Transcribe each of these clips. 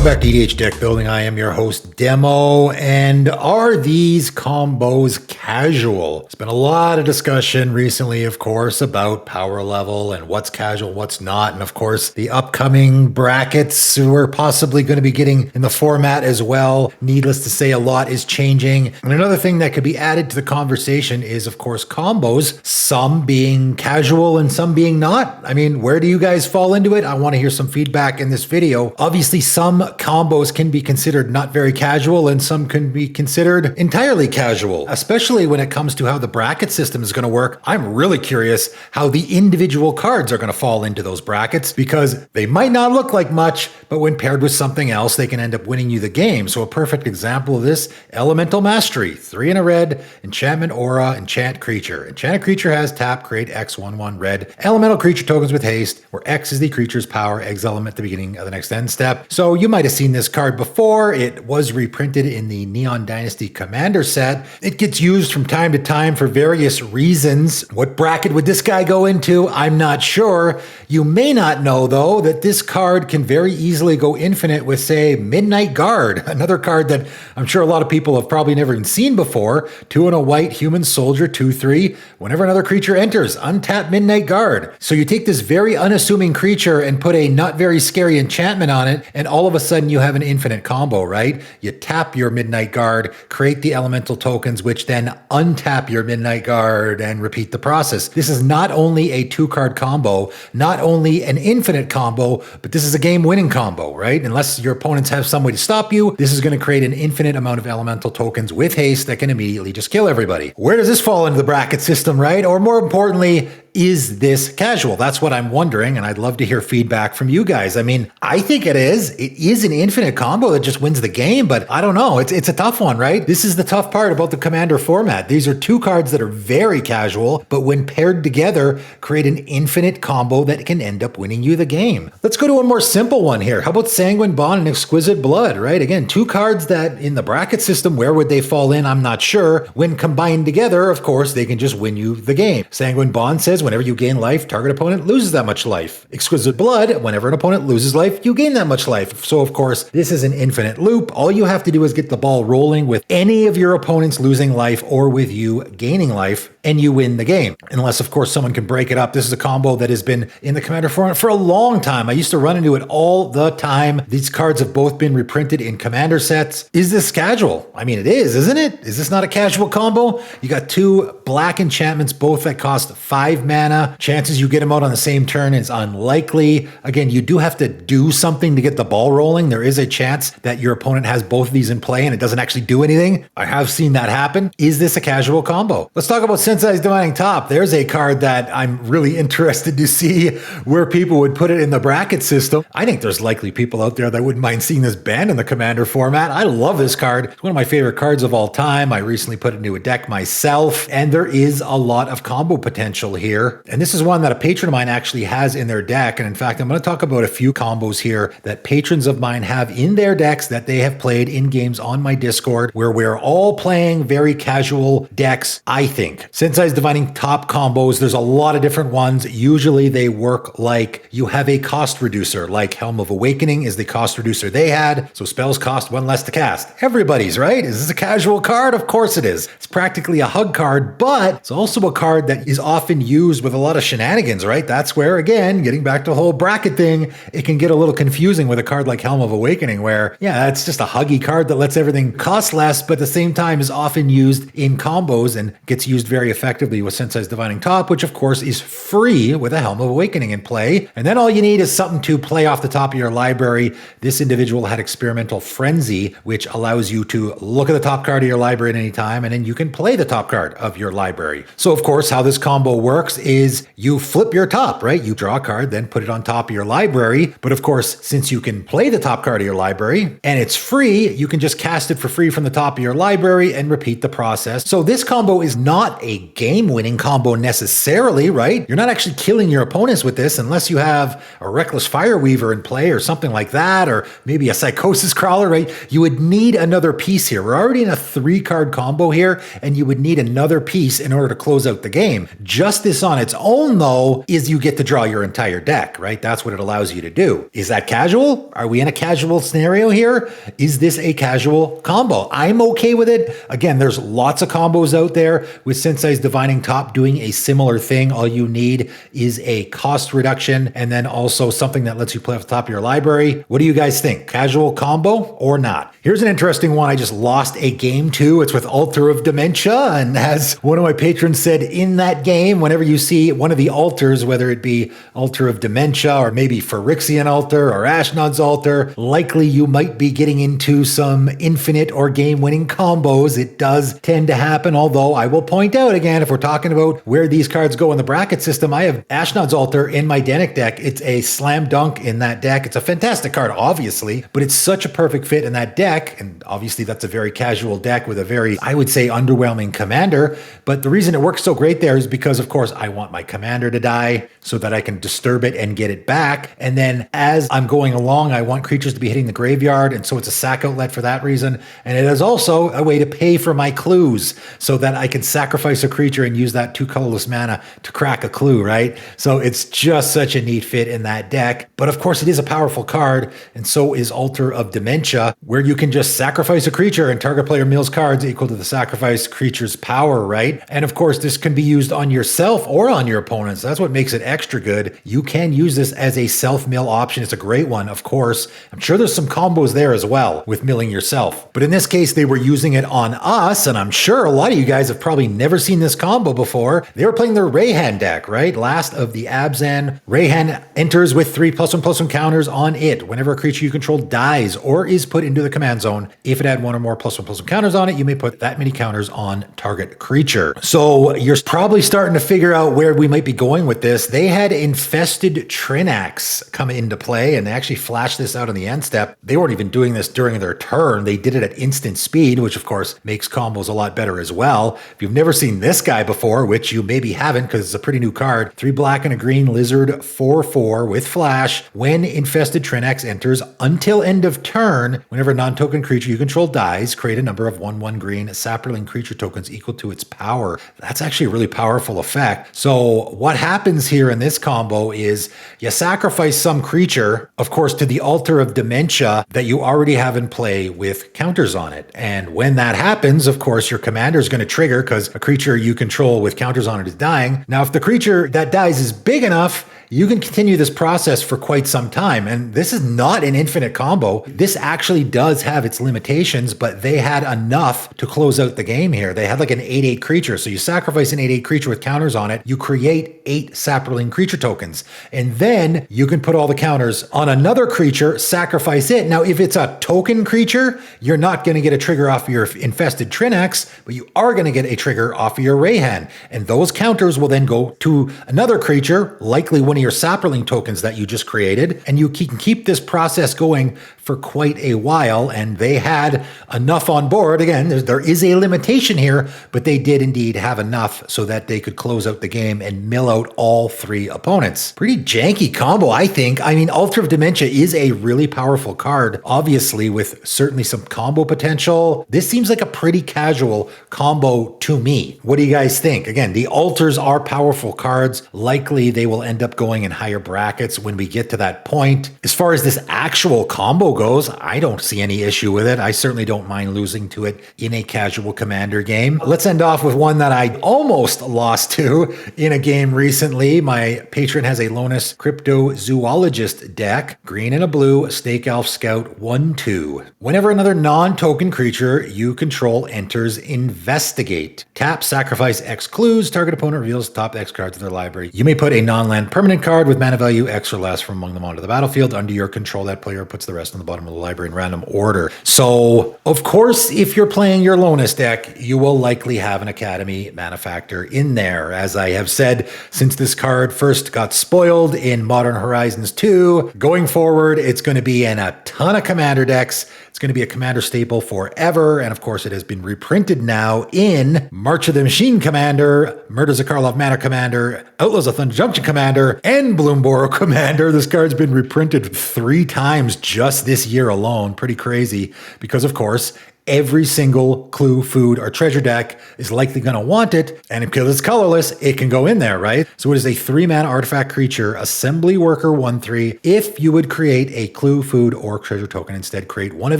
Welcome back to EDH Deck Building. I am your host, Demo. And are these combos casual? There's been a lot of discussion recently, of course, about power level and what's casual, what's not. And of course, the upcoming brackets we're possibly going to be getting in the format as well. Needless to say, a lot is changing. And another thing that could be added to the conversation is, of course, combos, some being casual and some being not. I mean, where do you guys fall into it? I want to hear some feedback in this video. Obviously, some combos can be considered not very casual and some can be considered entirely casual, especially when it comes to how the bracket system is going to work. I'm really curious how the individual cards are going to fall into those brackets because they might not look like much, but when paired with something else, they can end up winning you the game. So a perfect example of this, Elemental Mastery, 3 in a red, Enchantment Aura, Enchant Creature. Enchanted creature has tap, create X/1/1 red, elemental creature tokens with haste, where X is the creature's power, X element at the beginning of the next end step. So you might have seen this card before. It was reprinted in the Neon Dynasty Commander set. It gets used from time to time for various reasons. What bracket would this guy go into? I'm not sure. You may not know, though, that this card can very easily go infinite with, say, Midnight Guard, another card that I'm sure a lot of people have probably never even seen before. 2 in a white, human soldier, 2/3. Whenever another creature enters, untap Midnight Guard. So you take this very unassuming creature and put a not very scary enchantment on it, and all of a sudden you have an infinite combo, right? You tap your Midnight Guard, create the elemental tokens, which then untap your Midnight Guard and repeat the process. This is not only a 2-card combo, not only an infinite combo, but this is a game-winning combo, right? Unless your opponents have some way to stop you, this is going to create an infinite amount of elemental tokens with haste that can immediately just kill everybody. Where does this fall into the bracket system, right? Or more importantly, is this casual? That's what I'm wondering, and I'd love to hear feedback from you guys. I mean, I think it is. It is an infinite combo that just wins the game, but I don't know. It's a tough one, right? This is the tough part about the Commander format. These are 2 cards that are very casual, but when paired together, create an infinite combo that can end up winning you the game. Let's go to a more simple one here. How about Sanguine Bond and Exquisite Blood, right? Again, 2 cards that in the bracket system, where would they fall in? I'm not sure. When combined together, of course, they can just win you the game. Sanguine Bond says whenever you gain life, target opponent loses that much life. Exquisite Blood, whenever an opponent loses life, you gain that much life. So of course, this is an infinite loop. All you have to do is get the ball rolling with any of your opponents losing life or with you gaining life, and you win the game. Unless, of course, someone can break it up. This is a combo that has been in the Commander format for a long time. I used to run into it all the time. These cards have both been reprinted in Commander sets. Is this casual? I mean, it is, isn't it? Is this not a casual combo? You got 2 black enchantments, both that cost 5 mana. Chances you get them out on the same turn is unlikely. Again, you do have to do something to get the ball rolling. There is a chance that your opponent has both of these in play and it doesn't actually do anything. I have seen that happen. Is this a casual combo? Let's talk about Sensei's Divining Top. There's a card that I'm really interested to see where people would put it in the bracket system. I think there's likely people out there that wouldn't mind seeing this banned in the Commander format. I love this card. It's one of my favorite cards of all time. I recently put it into a deck myself, and there is a lot of combo potential here. And this is one that a patron of mine actually has in their deck. And in fact, I'm going to talk about a few combos here that patrons of mine have in their decks that they have played in games on my Discord, where we're all playing very casual decks, I think. Sensei's Divining Top combos, there's a lot of different ones. Usually they work like you have a cost reducer, like Helm of Awakening is the cost reducer they had, so spells cost 1 less to cast. Everybody's, right? Is this a casual card? Of course it is. It's practically a hug card, but it's also a card that is often used with a lot of shenanigans, right? That's where, again, getting back to the whole bracket thing, it can get a little confusing with a card like Helm of Awakening, where, yeah, it's just a huggy card that lets everything cost less, but at the same time is often used in combos and gets used very effectively with Sensei's Divining Top, which of course is free with a Helm of Awakening in play. And then all you need is something to play off the top of your library. This individual had Experimental Frenzy, which allows you to look at the top card of your library at any time, and then you can play the top card of your library. So of course, how this combo works is you flip your top, right? You draw a card, then put it on top of your library. But of course, since you can play the top card of your library and it's free, you can just cast it for free from the top of your library and repeat the process. So this combo is not a game-winning combo necessarily, right? You're not actually killing your opponents with this unless you have a Reckless Fireweaver in play or something like that, or maybe a Psychosis Crawler, right? You would need another piece here. We're already in a 3-card combo here, and you would need another piece in order to close out the game. Just this on its own, though, is you get to draw your entire deck, right? That's what it allows you to do. Is that casual? Are we in a casual scenario here? Is this a casual combo? I'm okay with it. Again, there's lots of combos out there with Sensei's Divining Top doing a similar thing. All you need is a cost reduction and then also something that lets you play off the top of your library. What do you guys think? Casual combo or not? Here's an interesting one I just lost a game to. It's with Altar of Dementia, and as one of my patrons said, in that game, whenever you see one of the altars, whether it be Altar of Dementia or maybe Phyrexian Altar or Ashnod's Altar, likely you might be getting into some infinite or game-winning combos. It does tend to happen, although I will point out again, if we're talking about where these cards go in the bracket system, I have Ashnod's Altar in my Danik deck. It's a slam dunk in that deck. It's a fantastic card, obviously, but it's such a perfect fit in that deck. And obviously that's a very casual deck with a very, I would say, underwhelming commander. But the reason it works so great there is because, of course, I want my commander to die so that I can disturb it and get it back. And then as I'm going along, I want creatures to be hitting the graveyard. And so it's a sack outlet for that reason. And it is also a way to pay for my clues so that I can sacrifice a creature and use that 2 colorless mana to crack a clue, right? So it's just such a neat fit in that deck. But of course, it is a powerful card. And so is Altar of Dementia, where you can just sacrifice a creature and target player mills cards equal to the sacrificed creature's power, right? And of course, this can be used on yourself or on your opponents. That's what makes it extra good. You can use this as a self-mill option. It's a great one, of course. I'm sure there's some combos there as well with milling yourself. But in this case, they were using it on us, and I'm sure a lot of you guys have probably never seen this combo before. They were playing their Rayhan deck, right? Last of the Abzan. Rayhan enters with 3+1/+1 counters on it. Whenever a creature you control dies or is put into the command zone, if it had 1 or more +1/+1 counters on it, you may put that many counters on target creature. So you're probably starting to figure out where we might be going with this. They had Infested Trinax come into play, and they actually flashed this out on the end step. They weren't even doing this during their turn. They did it at instant speed, which of course makes combos a lot better as well. If you've never seen this guy before, which you maybe haven't because it's a pretty new card, 3 black and a green lizard 4/4 with flash. When Infested Trinax enters, until end of turn, whenever a non-token creature you control dies, create a number of 1/1 green Saproling creature tokens equal to its power. That's actually a really powerful effect. So what happens here in this combo is you sacrifice some creature, of course, to the Altar of Dementia that you already have in play with counters on it. And when that happens, of course, your commander is going to trigger because a creature you control with counters on it is dying. Now, if the creature that dies is big enough, you can continue this process for quite some time. And this is not an infinite combo. This actually does have its limitations, but they had enough to close out the game here. They had like an 8/8 creature. So you sacrifice an 8/8 creature with counters on it, you create 8 Saproling creature tokens. And then you can put all the counters on another creature, sacrifice it. Now, if it's a token creature, you're not going to get a trigger off of your Infested Trinax, but you are going to get a trigger off of your Rayhan. And those counters will then go to another creature, likely one of your Saproling tokens that you just created, and you can keep this process going for quite a while. And they had enough on board. Again, there is a limitation here, but they did indeed have enough so that they could close out the game and mill out all 3 opponents. Pretty janky combo, I think. I mean, Altar of Dementia is a really powerful card, obviously, with certainly some combo potential. This seems like a pretty casual combo to me. What do you guys think? Again, the altars are powerful cards. Likely they will end up going in higher brackets when we get to that point. As far as this actual combo goes, I don't see any issue with it. I certainly don't mind losing to it in a casual commander game. Let's end off with one that I almost lost to in a game recently. My patron has a Lonis Cryptozoologist deck, green and a blue, Snake Elf Scout 1/2. Whenever another non-token creature you control enters, investigate. Tap, sacrifice X clues, target opponent reveals top X cards of their library. You may put a non-land permanent card with mana value X or less from among them onto the battlefield. Under your control, that player puts the rest on the bottom of the library in random order. So, of course, if you're playing your Lonis deck, you will likely have an Academy Manufactor in there. As I have said, since this card first got spoiled in Modern Horizons 2, going forward, it's going to be in a ton of commander decks It's going to be a Commander staple forever. And of course, it has been reprinted now in March of the Machine Commander, Murders of Karlov Manor Commander, Outlaws of Thunder Junction Commander, and Bloomborough Commander. This card's been reprinted 3 times just this year alone. Pretty crazy because, of course, every single clue, food, or treasure deck is likely going to want it, and because it's colorless, it can go in there, right? So it is a 3-mana artifact creature, assembly worker 1/3. If you would create a clue, food, or treasure token, instead create one of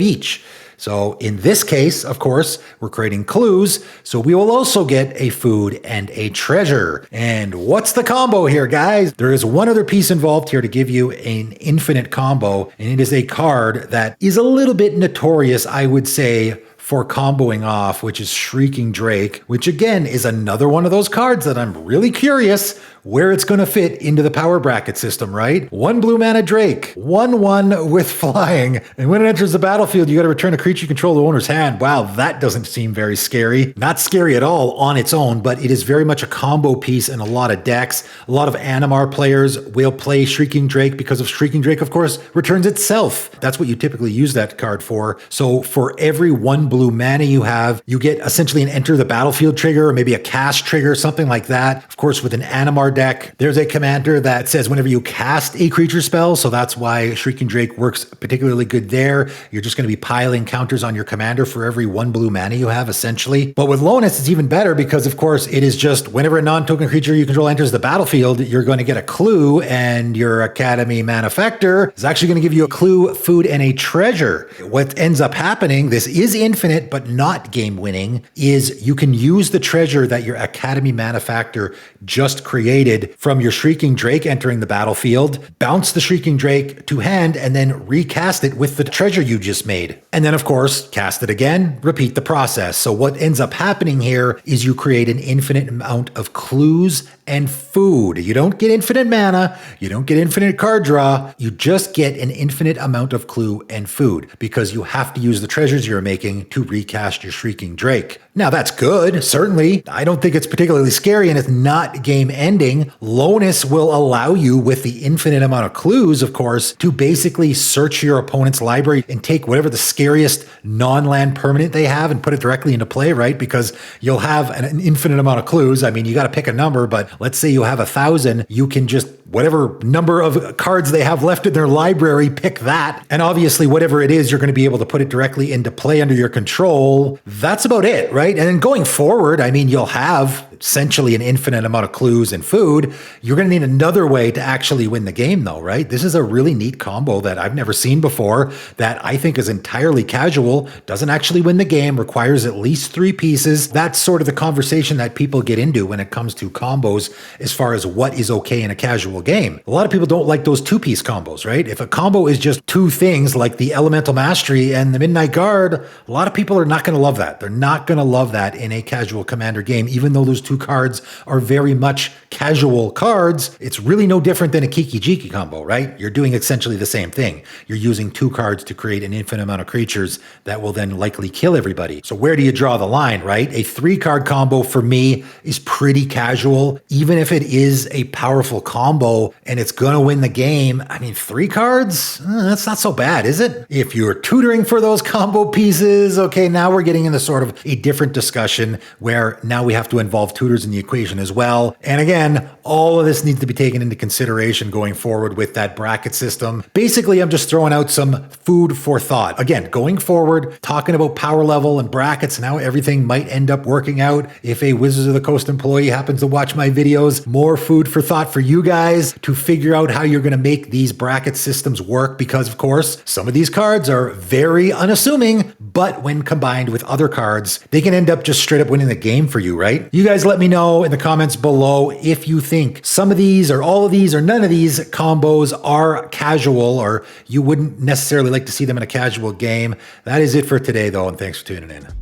each. So in this case, of course, we're creating clues, so we will also get a food and a treasure. And what's the combo here, guys? There is one other piece involved here to give you an infinite combo, and it is a card that is a little bit notorious, I would say, for comboing off, which is Shrieking Drake, which again is another one of those cards that I'm really curious where it's going to fit into the power bracket system, right? 1 blue mana Drake, 1/1 with flying, and when it enters the battlefield, you got to return a creature you control to the owner's hand. Wow, that doesn't seem very scary. Not scary at all on its own, but it is very much a combo piece in a lot of decks. A lot of Animar players will play Shrieking Drake because of Shrieking Drake, of course, returns itself. That's what you typically use that card for. So for every 1 blue mana you have, you get essentially an enter the battlefield trigger, or maybe a cast trigger, something like that. Of course, with an Animar deck, there's a commander that says whenever you cast a creature spell, so that's why Shrieking Drake works particularly good there. You're just going to be piling counters on your commander for every 1 blue mana you have, essentially. But with Lonis, it's even better because, of course, it is just whenever a non-token creature you control enters the battlefield, you're going to get a clue, and your Academy Manufactor is actually going to give you a clue, food, and a treasure. What ends up happening, this is infinite, but not game winning, is you can use the treasure that your Academy Manufactor just created from your Shrieking Drake entering the battlefield, bounce the Shrieking Drake to hand, and then recast it with the treasure you just made. And then, of course, cast it again, repeat the process. So what ends up happening here is you create an infinite amount of clues and food. You don't get infinite mana, you don't get infinite card draw, you just get an infinite amount of clue and food because you have to use the treasures you're making to recast your Shrieking Drake. Now that's good, certainly. I don't think it's particularly scary, and it's not game ending. Lonis will allow you, with the infinite amount of clues, of course, to basically search your opponent's library and take whatever the scariest non-land permanent they have and put it directly into play, right? Because you'll have an infinite amount of clues. I mean, you got to pick a number, but let's say you have 1,000, you can just, whatever number of cards they have left in their library, pick that. And obviously, whatever it is, you're going to be able to put it directly into play under your control. That's about it, right? And then going forward, I mean, you'll have essentially an infinite amount of clues and food. You're going to need another way to actually win the game, though, right? This is a really neat combo that I've never seen before that I think is entirely casual, doesn't actually win the game, requires at least 3 pieces. That's sort of the conversation that people get into when it comes to combos as far as what is okay in a casual game. A lot of people don't like those 2-piece combos, right? If a combo is just 2 things like the Elemental Mastery and the Midnight Guard, a lot of people are not going to love that. They're not going to love that in a casual Commander game, even though those 2 cards are very much casual cards. It's really no different than a Kiki Jiki combo, right? You're doing essentially the same thing. You're using 2 cards to create an infinite amount of creatures that will then likely kill everybody. So where do you draw the line, right? A 3-card combo for me is pretty casual, even if it is a powerful combo and it's going to win the game. I mean, 3 cards? That's not so bad, is it? If you're tutoring for those combo pieces, okay, now we're getting into sort of a different discussion where now we have to involve tutors in the equation as well. And again, all of this needs to be taken into consideration going forward with that bracket system. Basically, I'm just throwing out some food for thought. Again, going forward, talking about power level and brackets and how everything might end up working out. If a Wizards of the Coast employee happens to watch my videos, more food for thought for you guys to figure out how you're going to make these bracket systems work, because of course, some of these cards are very unassuming, but when combined with other cards, they can end up just straight up winning the game for you, right? You guys let me know in the comments below if you think some of these or all of these or none of these combos are casual, or you wouldn't necessarily like to see them in a casual game. That is it for today though, and thanks for tuning in.